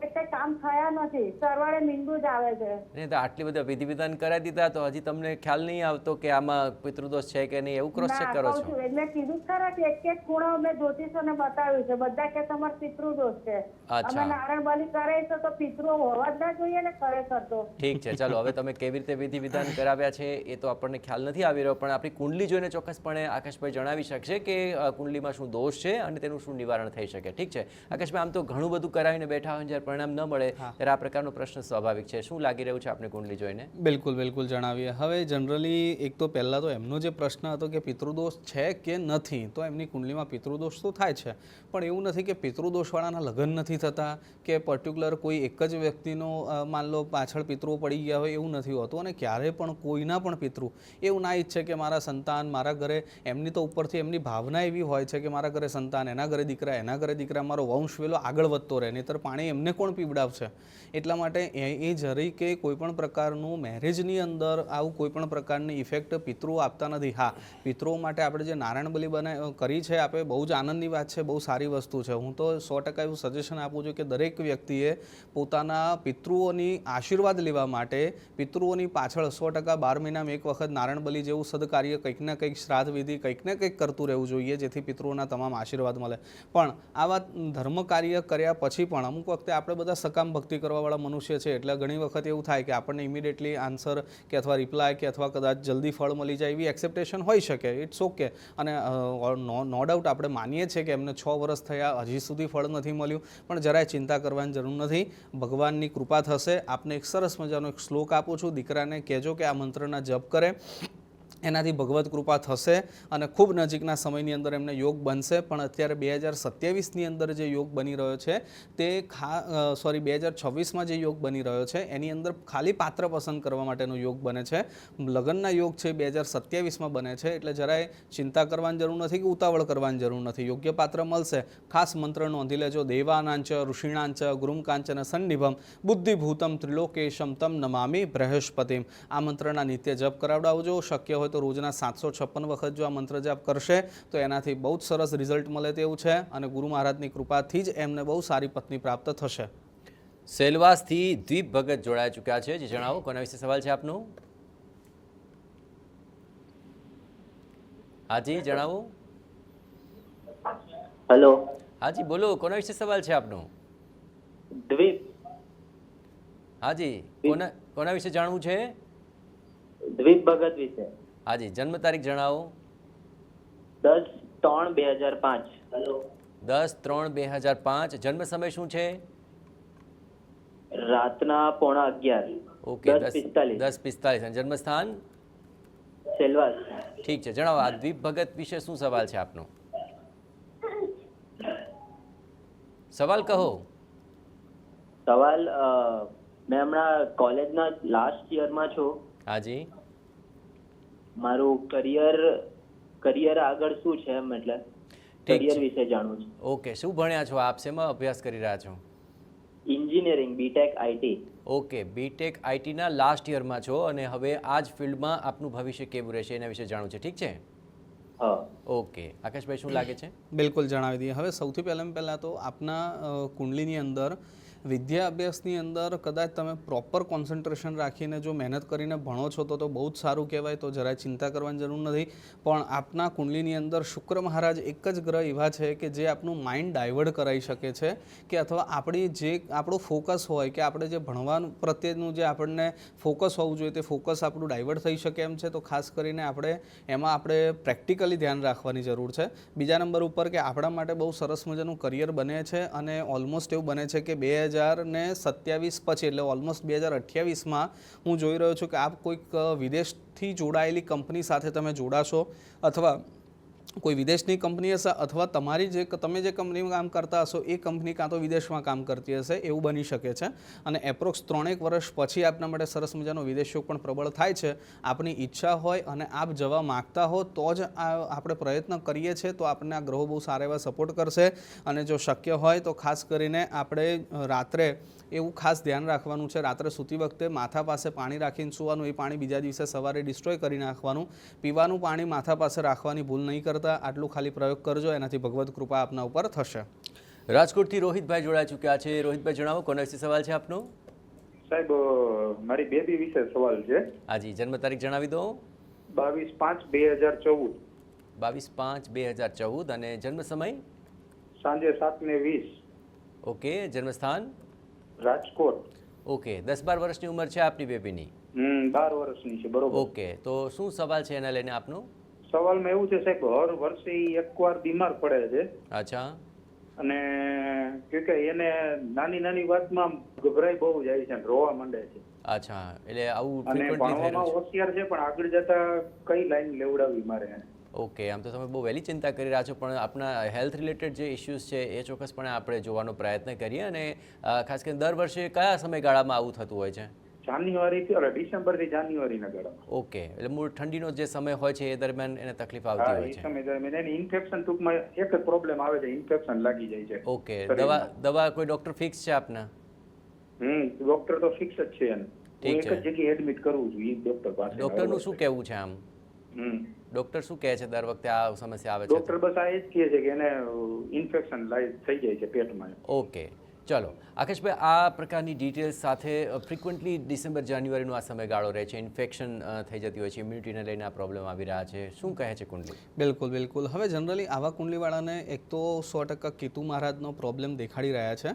એક કામ થયા નથી, સરવાળે મીંડું જ આવે છે. નહીં તો આટલી બધા વિધિ વિધાન કરાવી દીધા તો હજી તમને ખ્યાલ નહીં આવતો કે આમાં પિતૃદોષ છે કે નહીં, એવું ક્રોસ ચેક કરો છો? એટલે કીધું ખરા કે એક ખૂણો મેં જ્યોતિષોને બતાવ્યું છે, બધા કે તમારે પિતૃદોષ છે. અમે નારાયણ બલી કરાવીશું તો પિતૃ હોવા જ ના જોઈએ ને ખરેખર તો. ઠીક છે, ચાલો, હવે તમે કેવી રીતે વિધિ વિધાન કરાવ્યા છે એ તો આપણને ખ્યાલ નથી આવી રહ્યો, પણ આપણી કુંડલી જોઈને ચોક્કસપણે આકાશભાઈ જણાવી શકશે કે કુંડલીમાં શું દોષ છે અને તેનું શું નિવારણ થઈ શકે. ઠીક છે આકાશભાઈ, આમ તો ઘણું બધું કરાવીને બેઠા હોય જ્યારે પરિણામ ન મળે ત્યારે આ પ્રકારનો પ્રશ્ન સ્વાભાવિક છે. શું લાગી રહ્યું છે આપને કુંડલી જોઈને? બિલકુલ બિલકુલ જણાવીએ. હવે જનરલી એક તો પહેલાં તો એમનો જે પ્રશ્ન હતો કે પિતૃદોષ છે કે નથી, તો એમની કુંડલીમાં પિતૃદોષ તો થાય છે, પણ એવું નથી કે પિતૃદોષવાળાના લગ્ન નથી થતા કે પર્ટિક્યુલર કોઈ એક જ વ્યક્તિનો માન લો પાછળ પિતૃઓ પડી ગયા હોય, એવું નથી હોતું. અને ક્યારે પણ કોઈના પણ પિતૃ એવું ના ઈચ્છે કે મારા સંતાન મારા ઘરે, એમની તો ઉપરથી એમની ભાવના એવી હોય છે કે મારા ઘરે સંતાન, એના ઘરે દીકરા, એના ઘરે દીકરા, મારો વંશ વેલો આગળ વધતો રહે, નહીંતર પાણી એમને કોણ પીવડાવશે. એટલા માટે એ જરી કે કોઈ પણ પ્રકારનું મેરેજની અંદર આવું કોઈ પણ પ્રકારની ઇફેક્ટ પિતૃઓ આપતા નથી. હા, પિતૃઓ માટે આપણે જે નારાયણ બલિ કરી છે આપણે બહુ જ આનંદની વાત છે, બહુ સારી વસ્તુ છે. હું તો 100% એવું સજેશન આપું છું કે દરેક વ્યક્તિએ પોતાના પિતૃઓની આશીર્વાદ લેવા માટે પિતૃઓની પાછળ 100% 12 મહિનામાં એક વખત નારાયણ બલિ જેવું સદકાર્ય કંઈક ને કંઈક શ્રાદ્ધ વિધિ કંઈક ને કંઈક કરતું રહેવું જોઈએ, જેથી પિતૃઓના તમામ આશીર્વાદ મળે. પણ આવા ધર્મ કાર્ય કર્યા પછી પણ અમુક વખતે આપણે બધા સકામ ભક્તિ કરવાવાળા મનુષ્ય છે, એટલે ઘણી વખત એવું થાય કે આપણને ઇમિડિયેટલી આન્સર કે અથવા રિપ્લાય કે અથવા કદાચ જલ્દી ફળ મળી જાય એવી એક્સેપ્ટેશન હોઈ શકે. It's okay. અને નો ડાઉટ આપણે માનીએ છીએ કે એમને 6 વર્ષ થયા, હજી સુધી ફળ નથી મળ્યું, પણ જરાય ચિંતા કરવાની જરૂર નથી. ભગવાનની કૃપા થશે. આપને એક સરસ મજાનો એક શ્લોક આપું છું, દીકરાને કહેજો કે આ મંત્રના જપ કરે, એનાથી ભગવત કૃપા થશે અને ખૂબ નજીકના સમયની અંદર એમને યોગ બનશે. પણ અત્યારે 2027ની અંદર જે યોગ બની રહ્યો છે તે 2026માં જે યોગ બની રહ્યો છે એની અંદર ખાલી પાત્ર પસંદ કરવા માટેનો યોગ બને છે. લગ્નના યોગ છે 2027માં બને છે, એટલે જરાય ચિંતા કરવાની જરૂર નથી કે ઉતાવળ કરવાની જરૂર નથી. યોગ્ય પાત્ર મળશે. ખાસ મંત્ર નોંધી લેજો, દેવાનાંચ ઋષિણાંચ ગુરુમ કાંચન સન્નિભમ બુદ્ધિભૂતમ ત્રિલોકેશમ તમ નમામિ બૃહસ્પતિમ. આ મંત્રના નિત્ય જપ કરાવડાવજો. શક્ય હોય તો રોજના 756 વખત જો આ મંત્ર જાપ કરશે તો એનાથી બહુ જ સરસ રિઝલ્ટ મળે તેવું છે અને ગુરુ મહારાજની કૃપાથી જ એમને બહુ સારી પત્ની પ્રાપ્ત થશે. સેલવાસથી દીપ ભગત જોડાઈ ચૂક્યા છે. જે જણાવો, કોના વિશે સવાલ છે આપનો? હાજી જણાવો. હેલો. હાજી બોલો, કોના વિશે સવાલ છે આપનો? દ્વીપ. હાજી, કોના વિશે જાણવું છે? દ્વીપ ભગત વિશે. હાજી, જન્મ તારીખ જણાવો. 10/3/2005. હેલો. 10/3/2005. જન્મ સમય શું છે? રાતના 11:15. ઓકે, 10:45. 10:45. અને જન્મ સ્થાન? સેલવાસ. ઠીક છે, જણાવો આ દ્વીપ ભગત વિશે શું સવાલ છે આપનો? સવાલ કહો. સવાલ, મેં હમણાં કોલેજના લાસ્ટ યરમાં છું. હાજી. મારું કરિયર આગળ શું છે, મતલબ કરિયર વિશે જાણવું છે. ઓકે, શું ભણ્યા છો આપ? શેમાં અભ્યાસ કરી રહ્યા છો? Engineering, BTech IT. Okay, BTech આઈટીના લાસ્ટ યરમાં છો અને હવે આ જ ફિલ્ડમાં આપનું ભવિષ્ય કેવું રહેશે એના વિશે જાણવું છે. ઠીક છે. હા. ઓકે, આકાશભાઈ શું લાગે છે? બિલકુલ જણાવી દઈએ. હવે સૌથી પહેલાં તો આપના કુંડલીની અંદર વિદ્યા અભ્યાસની અંદર કદાચ તમે પ્રોપર કોન્સન્ટ્રેશન રાખીને જો મહેનત કરીને ભણો છો તો બહુ જ સારું કહેવાય, તો જરાય ચિંતા કરવાની જરૂર નથી. પણ આપના કુંડલીની અંદર શુક્ર મહારાજ એક જ ગ્રહ એવા છે કે જે આપનું માઇન્ડ ડાયવર્ટ કરાવી શકે છે, કે અથવા આપણી જે આપણું ફોકસ હોય કે આપણે જે ભણવાનું પ્રત્યેનું જે આપણને ફોકસ હોવું જોઈએ તે ફોકસ આપણું ડાયવર્ટ થઈ શકે એમ છે. તો ખાસ કરીને આપણે પ્રેક્ટિકલી ધ્યાન રાખવાની જરૂર છે. બીજા નંબર ઉપર કે આપણા માટે બહુ સરસ મજાનું કરિયર બને છે અને ઓલમોસ્ટ એવું બને છે કે 2027 પછી એટલે ઓલમોસ્ટ 2028માં હું જોઈ રહ્યો છું કે આપ કોઈક વિદેશથી જોડાયેલી કંપની સાથે તમે જોડાશો, અથવા કોઈ વિદેશની કંપની હશે અથવા તમે જે કંપનીમાં કામ કરતા હશો એ કંપની કાં તો વિદેશમાં કામ કરતી હશે, એવું બની શકે છે. અને એપ્રોક્સ 3-1 વર્ષ પછી આપના માટે સરસ મજાનો વિદેશ યોગ પણ પ્રબળ થાય છે. આપની ઈચ્છા હોય અને આપ જવા માગતા હો તો જ આપણે પ્રયત્ન કરીએ છીએ, તો આપણને આ ગ્રહો બહુ સારા એવા સપોર્ટ કરશે. અને જો શક્ય હોય તો ખાસ કરીને આપણે રાત્રે એવું ખાસ ધ્યાન રાખવાનું છે, રાત્રે સૂતી વખતે માથા પાસે પાણી રાખીને સૂવાનું. એ પાણી બીજા દિવસે સવારે ડિસ્ટ્રોય કરી નાખવાનું. પીવાનું પાણી માથા પાસે રાખવાની ભૂલ નહીં કરતા. આટલું ખાલી પ્રયોગ કરજો, એનાથી ભગવત કૃપા આપના ઉપર થશે. રાજકોટથી રોહિતભાઈ જોડાઈ ચૂક્યા છે. રોહિતભાઈ જણાવો, કોના વિશે સવાલ છે આપનો? સાહેબ, મારી બેબી વિશે સવાલ છે. હાજી, જન્મ તારીખ જણાવી દો. 22/5/2014. 22/5/2014. અને જન્મ સમય? સાંજે 7:20. ઓકે, જન્મ સ્થાન? રાજકોટ. ઓકે, 10-12 વર્ષની ઉંમર છે આપની બેબીની? 12 વર્ષની છે. બરોબર. ઓકે, તો શું સવાલ છે એના લઈને આપનો? સવાલમાં એવું છે સાહેબ, હર વર્ષે એકવાર બીમાર પડે છે. અચ્છા. અને કે એને નાની નાની વાતમાં ગભરાઈ બહુ જાય છે, રોવા માંડે છે. અચ્છા, એટલે આવું અને frequently થઈ ભણવામાં રહ્યું છે. હોશિયાર છે, પણ આગળ જતા કઈ લાઈન લેવડાવી મારે એને. ઓકે, આમ તો તમે બહુ વહેલી ચિંતા કરી રહ્યા છો, પણ આપણા હેલ્થ રિલેટેડ જે ઇશ્યુઝ છે એ ચોક્કસપણે આપણે જોવાનો પ્રયત્ન કરીએ. અને ખાસ કરીને દર વર્ષે કયા સમયગાળામાં આવું થતું હોય છે? જાન્યુઆરીથી ડિસેમ્બરથી જાન્યુઆરીના ગાળામાં. ઓકે, એટલે મૂળ ઠંડીનો જે સમય હોય છે એ દરમિયાન એને તકલીફ આવતી હા, હોય એ છે. સમય દરમિયાન એને ઇન્ફેક્શન, ટૂંકમાં એક જ પ્રોબ્લેમ આવે છે, ઇન્ફેક્શન લાગી જાય છે. ઓકે, શરીરમાં. દવા કોઈ ડોક્ટર ફિક્સ છે આપના? ડોક્ટર તો ફિક્સ જ છે એને. હું એક જ જગ્યાએ એડમિટ કરું છું એ ડોક્ટર પાસે. ડોક્ટરનું શું કહેવું છે આમ? ડોક્ટર શું કહે છે દર વખતે આ સમસ્યા આવે છે? ડોક્ટર બસ આ એ જ કહે છે કે એને ઇન્ફેક્શન થઈ જાય છે પેટમાં. ઓકે, ચલો આકાશભાઈ, આ પ્રકારની ડિટેલ્સ સાથે ફ્રિકવન્ટલી ડિસેમ્બર જાન્યુઆરીનો આ સમયગાળો રહે છે, ઇન્ફેક્શન થઈ જતી હોય છે, ઇમ્યુનિટીને લઈને આ પ્રોબ્લેમ આવી રહ્યા છે, શું કહે છે કુંડલી? બિલકુલ બિલકુલ. હવે જનરલી આવા કુંડલીવાળાને એક તો 100% કેતુ મહારાજનો પ્રોબ્લેમ દેખાડી રહ્યા છે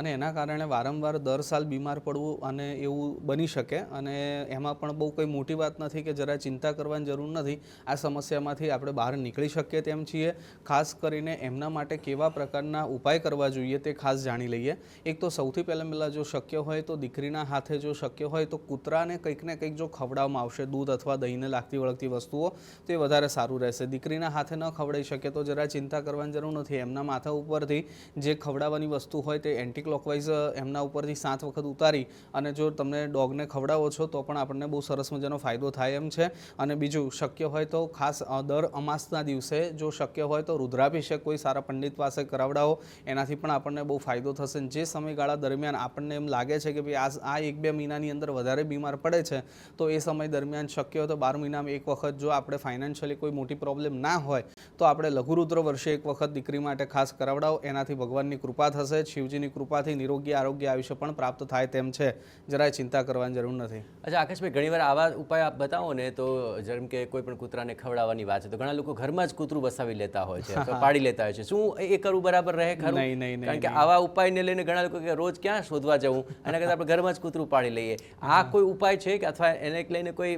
અને એના કારણે વારંવાર દર સાલ બીમાર પડવું અને એવું બની શકે. અને એમાં પણ બહુ કંઈ મોટી વાત નથી કે જરા ચિંતા કરવાની જરૂર નથી. આ સમસ્યામાંથી આપણે બહાર નીકળી શકીએ તેમ છીએ. ખાસ કરીને એમના માટે કેવા પ્રકારના ઉપાય કરવા જોઈએ તે ખાસ જાણી લઈએ. એક તો સૌથી પહેલાં જો શક્ય હોય તો દીકરીના હાથે જો શક્ય હોય તો કૂતરાને કંઈક ને કંઈક જો ખવડાવવામાં આવશે, દૂધ અથવા દહીંને લાગતી વળગતી વસ્તુઓ, તો એ વધારે સારું રહેશે. દીકરીના હાથે ન ખવડાવી શકે તો જરા ચિંતા કરવાની જરૂર નથી. એમના માથા ઉપરથી જે ખવડાવવાની વસ્તુ હોય તે એન્ટી ક્લોકવાઇઝ એમના ઉપરથી 7 વખત ઉતારી અને જો તમને ડોગને ખવડાવો છો તો પણ આપણને બહુ સરસ મજાનો ફાયદો થાય એમ છે. અને બીજું શક્ય હોય તો ખાસ દર અમાસના દિવસે જો શક્ય હોય તો રુદ્રાભિષેક કોઈ સારા પંડિત પાસે કરાવડાવો, એનાથી પણ આપણને બહુ ફાયદો થશે. જે સમયગાળા દરમિયાન આપણને એમ લાગે છે કે ભાઈ આ 1-2 મહિનાની અંદર વધારે બીમાર પડે છે તો એ સમય દરમિયાન શક્ય હોય તો 12 મહિનામાં એક વખત, જો આપણે ફાઇનાન્શિયલી કોઈ મોટી પ્રોબ્લેમ ના હોય તો આપણે લઘુરુદ્ર વર્ષે એક વખત દીકરી માટે ખાસ કરાવડાવો. એનાથી ભગવાનની કૃપા થશે, શિવજીની કૃપાથી નિરોગી આરોગ્ય આયુષ્ય પણ પ્રાપ્ત થાય તેમ છે. જરાય ચિંતા કરવાની જરૂર નથી. અચ્છા આકાશભાઈ, ઘણીવાર આવા ઉપાય આપ બતાવો ને તો જેમ કે કોઈ પણ કૂતરાને ખવડાવવાની વાત છે તો ઘણા લોકો ઘરમાં જ કૂતરું વસાવી લેતા હોય છે અથવા પાડી લેતા હોય છે. શું એ કરવું બરાબર રહે ખરું? નહીં. કારણ કે આવા ઉપાયને લઈને ઘણા લોકો કે રોજ ક્યાં શોધવા જવું, એના કરતાં આપણે ઘરમાં જ કૂતરું પાડી લઈએ. આ કોઈ ઉપાય છે કે અથવા એને લઈને કોઈ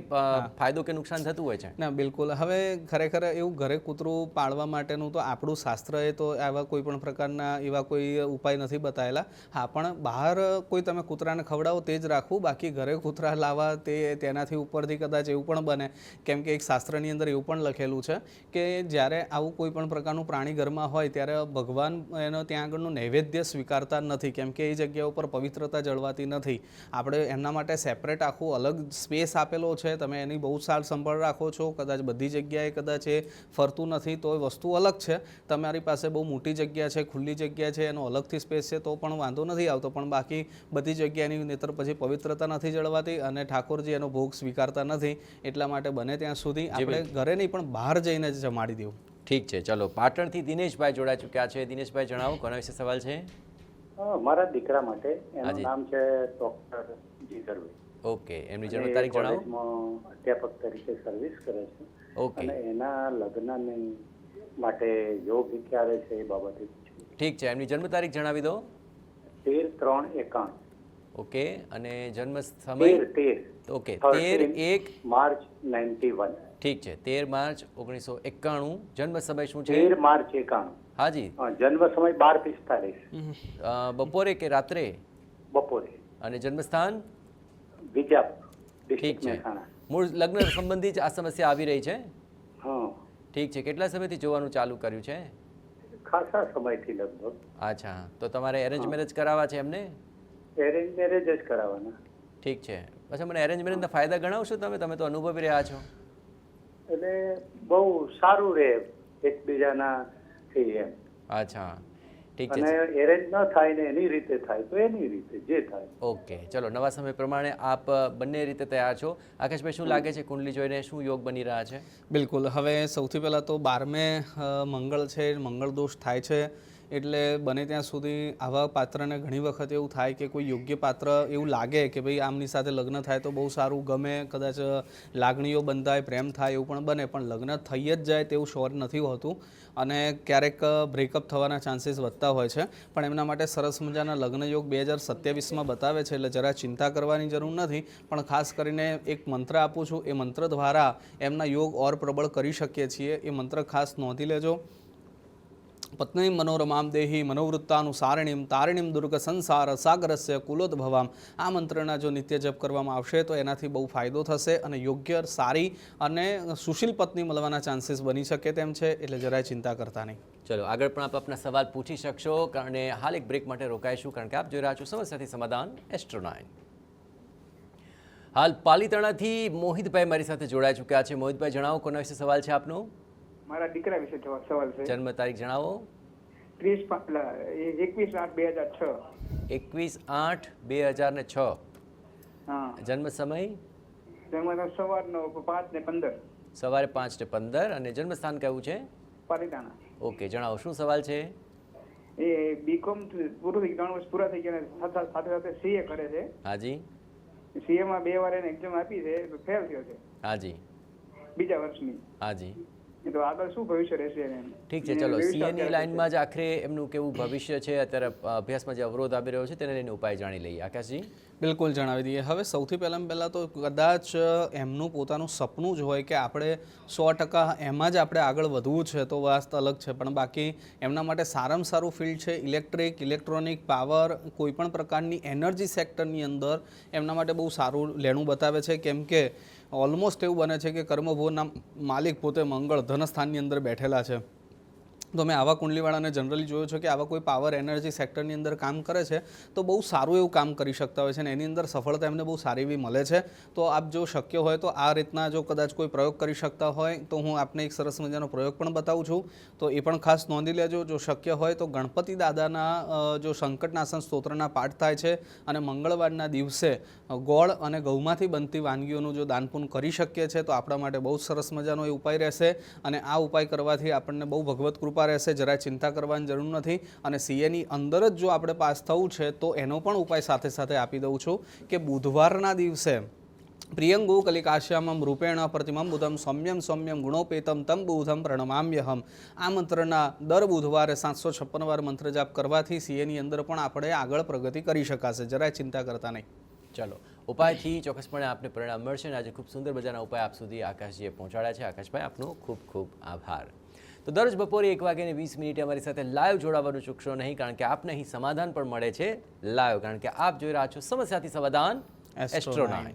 ફાયદો કે નુકસાન થતું હોય છે? ના, બિલકુલ. હવે ખરેખર એવું ઘરે કૂતરું પાળવા માટેનું તો આપણું શાસ્ત્રએ તો આવા કોઈ પણ પ્રકારના એવા કોઈ ઉપાય નથી બતાવેલા. હા, પણ બહાર કોઈ તમે કૂતરાને ખવડાવો તે જ રાખવું, બાકી ઘરે કૂતરા લાવવા તેનાથી ઉપરથી કદાચ એવું પણ બને. કેમ કે એક શાસ્ત્રની અંદર એવું પણ લખેલું છે કે જ્યારે આવું કોઈ પણ પ્રકારનું પ્રાણી ઘરમાં હોય ત્યારે ભગવાન એનો ત્યાં આગળનું નૈવેદ્ય સ્વીકારતા નથી, કેમ કે એ જગ્યા ઉપર પવિત્રતા જળવાતી નથી. આપણે એમના માટે સેપરેટ આખું અલગ સ્પેસ આપેલો છે. તમે એની બહુ સાર સંભાળ રાખો છો, કદાચ બધી જગ્યાએ કદાચ એ ફરતું નથી તો એ વસ્તુ અલગ છે. તમારી પાસે બહુ મોટી જગ્યા છે, ખુલ્લી જગ્યા છે, એનો અલગથી સ્પેસ છે તો પણ વાંધો નથી આવતો. પણ બાકી બધી જગ્યાની નહીતર પછી પવિત્રતા નથી જળવાતી અને ઠાકોરજી એનો ભોગ સ્વીકારતા નથી. એટલા માટે બને ત્યાં સુધી આપણે ઘરે નહીં પણ બહાર જઈને જ જમાડી દેવું. ઠીક છે, ચલો પાટણથી દિનેશભાઈ જોડાઈ ચૂક્યા છે. દિનેશભાઈ જણાવો, કોના વિશે સવાલ છે? મારા દીકરા માટે. એનું નામ છે ડોક્ટર જીગરભાઈ. ઓકે, એમની જન્મ તારીખ જણાવો. કોલેજમાં અધ્યાપક તરીકે સર્વિસ કરે છે. ઓકે, અને એના લગ્નની માટે યોગ ક્યારે છે એ બાબતે પૂછ્યું. ઠીક છે, એમની જન્મ તારીખ જણાવી દો. 13/3/91. ઓકે, અને જન્મ સમય? Okay, 13/1 March 91. ઠીક છે, 13 માર્ચ 1991. જન્મ સમય શું છે? 13 માર્ચ 91. હાજી. જન્મ સમય 12:45. બપોરે કે રાત્રે? બપોરે. અને જન્મ સ્થાન? વિજાપુર. ઠીક છે, મૂળ લગ્ન સંબંધી જ આ સમસ્યા આવી રહી છે? હા. ઠીક છે, કેટલા સમયથી જોવાનું ચાલુ કર્યું છે? ખાસા સમયથી લગભગ. અચ્છા, તો તમારે એરેન્જ મેરેજ કરાવવા છે એમને? એરેન્જ મેરેજ જ કરાવવાના. ઠીક છે, પછી મને એરેન્જ મેરેજના ફાયદા ગણાવશો તમે તો અનુભવી રહ્યા છો. એટલે બહુ સારું રહે એકબીજાના થી એમ. અચ્છા, ઠીક છે. અને એરેન્જ ન થાય ને એની રીતે થાય તો એની રીતે જે થાય. ઓકે, ચલો નવા સમય પ્રમાણે આપ બંને રીતે તૈયાર છો. આકાશભાઈ, શું લાગે છે કુંડલી જોઈને શું યોગ બની રહ્યા છે? બિલકુલ. હવે સૌથી પહેલાં તો 12મે મંગળ છે, મંગળ દોષ થાય છે. એટલે બને ત્યાં સુધી આવા પાત્રને ઘણી વખત એવું થાય કે કોઈ યોગ્ય પાત્ર એવું લાગે કે ભાઈ આમની સાથે લગ્ન થાય તો બહુ સારું, ગમે, કદાચ લાગણીઓ બંધાય, પ્રેમ થાય એવું પણ બને, પણ લગ્ન થઈ જ જાય તેવું શ્યોર નથી હોતું અને ક્યારેક બ્રેકઅપ થવાના ચાન્સીસ વધતા હોય છે. પણ એમના માટે સરસ મજાના લગ્ન યોગ 2027માં બતાવે છે, એટલે જરા ચિંતા કરવાની જરૂર નથી. પણ ખાસ કરીને એક મંત્ર આપું છું, એ મંત્ર દ્વારા એમના યોગ ઓર પ્રબળ કરી શકીએ છીએ. એ મંત્ર ખાસ નોંધી લેજો. પત્ની મનોરમામ દેહી મનોવૃત્તાનુસારિણીમ તારિણીમ દુર્ગ સંસાર સાગરસ્ય કુલોદ્ભવામ આ મંત્રના જો નિત્ય જપ કરવામાં આવશે તો એનાથી બહુ ફાયદો થશે અને યોગ્ય સારી અને સુશીલ પત્ની મળવાના ચાન્સીસ બની શકે તેમ છે, એટલે જરાય ચિંતા કરતા નહીં. ચલો આગળ પણ આપ આપના સવાલ પૂછી શકશો, અને હાલ એક બ્રેક માટે રોકાઈશું કારણ કે આપ જોઈ રહ્યા છો સમસ્યાથી સમાધાન એસ્ટ્રો 9. હાલ પાલીતાણાથી મોહિતભાઈ મારી સાથે જોડાઈ ચૂક્યા છે. મોહિતભાઈ, જણાવો કોના વિશે સવાલ છે આપનો? મારા દીકરા વિશે સવાલ છે. જન્મ તારીખ જણાવો. 21/8/2006. 21/8/2006. હા. જન્મ સમય? જન્મ સવારનો 5:15. સવારે 5:15. અને જન્મસ્થાન કયું છે? પાલીતાણા. ઓકે, જણાવો શું સવાલ છે? એ બીકોમ પૂરું થઈ 3 વર્ષ પૂરા થઈ ગયા, સાથે સાથે સીએ કરે છે. હાજી. સીએ માં 2 વાર એને એક્ઝામ આપી છે, ફેલ થયો છે. હાજી. બીજા વર્ષની. હાજી. તો આગળ શું ભવિષ્ય રહેશે એને? ઠીક છે, ચલો સીએની લાઈનમાં જ આખરે એમનું કેવું ભવિષ્ય છે, અત્યારે અભ્યાસમાં જે અવરોધ આવી રહ્યો છે તેને લઈને ઉપાય જાણી લઈએ. આકાશજી? બિલકુલ જણાવી દઈએ. હવે સૌથી પહેલાં તો કદાચ એમનું પોતાનું સપનું જ હોય કે આપણે 100% એમાં જ આપણે આગળ વધવું છે, તો વાત અલગ છે, પણ બાકી એમના માટે સારામાં સારું ફિલ્ડ છે ઇલેક્ટ્રિક, ઇલેક્ટ્રોનિક, પાવર, કોઈપણ પ્રકારની એનર્જી સેક્ટરની અંદર એમના માટે બહુ સારું લેણું બતાવે છે. કેમ કે ઓલમોસ્ટ એવું બને છે કે કર્મભોગના માલિક પોતે મંગળ ધનસ્થાનની અંદર બેઠેલા છે. તો મેં આવા કુંડલીવાળાને જનરલી જોયું છે કે આવા કોઈ પાવર એનર્જી સેક્ટરની અંદર કામ કરે છે તો બહુ સારું એવું કામ કરી શકતા હોય છે અને એની અંદર સફળતા એમને બહુ સારી એવી મળે છે. તો આપ જો શક્ય હોય તો આ રીતના જો કદાચ કોઈ પ્રયોગ કરી શકતા હોય તો હું આપને એક સરસ મજાનો પ્રયોગ પણ બતાવું છું, તો એ પણ ખાસ નોંધી લેજો. જો શક્ય હોય તો ગણપતિ દાદાના જો સંકટનાશન સ્તોત્રના પાઠ થાય છે અને મંગળવારના દિવસે ગોળ અને ઘઉંમાંથી બનતી વાનગીઓનું જો દાનપુન કરી શકીએ છીએ તો આપણા માટે બહુ સરસ મજાનો એ ઉપાય રહેશે. અને આ ઉપાય કરવાથી આપણને બહુ ભગવત કૃપા રહેશે, જરાય ચિંતા કરવાની જરૂર નથી. અને સીએની અંદર જ જો આપણે પાસ થવું છે તો એનો પણ ઉપાય સાથે સાથે આપી દઉં છું કે બુધવારના દિવસે પ્રિયંગુ કલિકાશ્યામમ રૂપેણ પ્રતિમમ બુધમ સૌમ્યમ સૌમ્યમ ગુણોપેતમ તમ બુધમ પ્રણમામ્યહમ આ મંત્રના દર બુધવારે 756 વાર મંત્ર જાપ કરવાથી સીએની અંદર પણ આપણે આગળ પ્રગતિ કરી શકાશે. જરાય ચિંતા કરતા નહીં. ચલો, ઉપાયથી ચોક્કસપણે આપને પરિણામ મળશે અને આજે ખૂબ સુંદર મજાના ઉપાય આપ સુધી આકાશજીએ પહોંચાડ્યા છે. આકાશભાઈ, આપનો ખૂબ ખૂબ આભાર. તો દરરોજ બપોરે 1:20 અમારી સાથે લાઈવ જોડાવાનું ચૂકશો નહીં, કારણ કે આપને અહીં સમાધાન પણ મળે છે લાઈવ, કારણ કે આપ જોઈ રહ્યા છો સમસ્યાથી સમાધાન એસ્ટ્રો 9.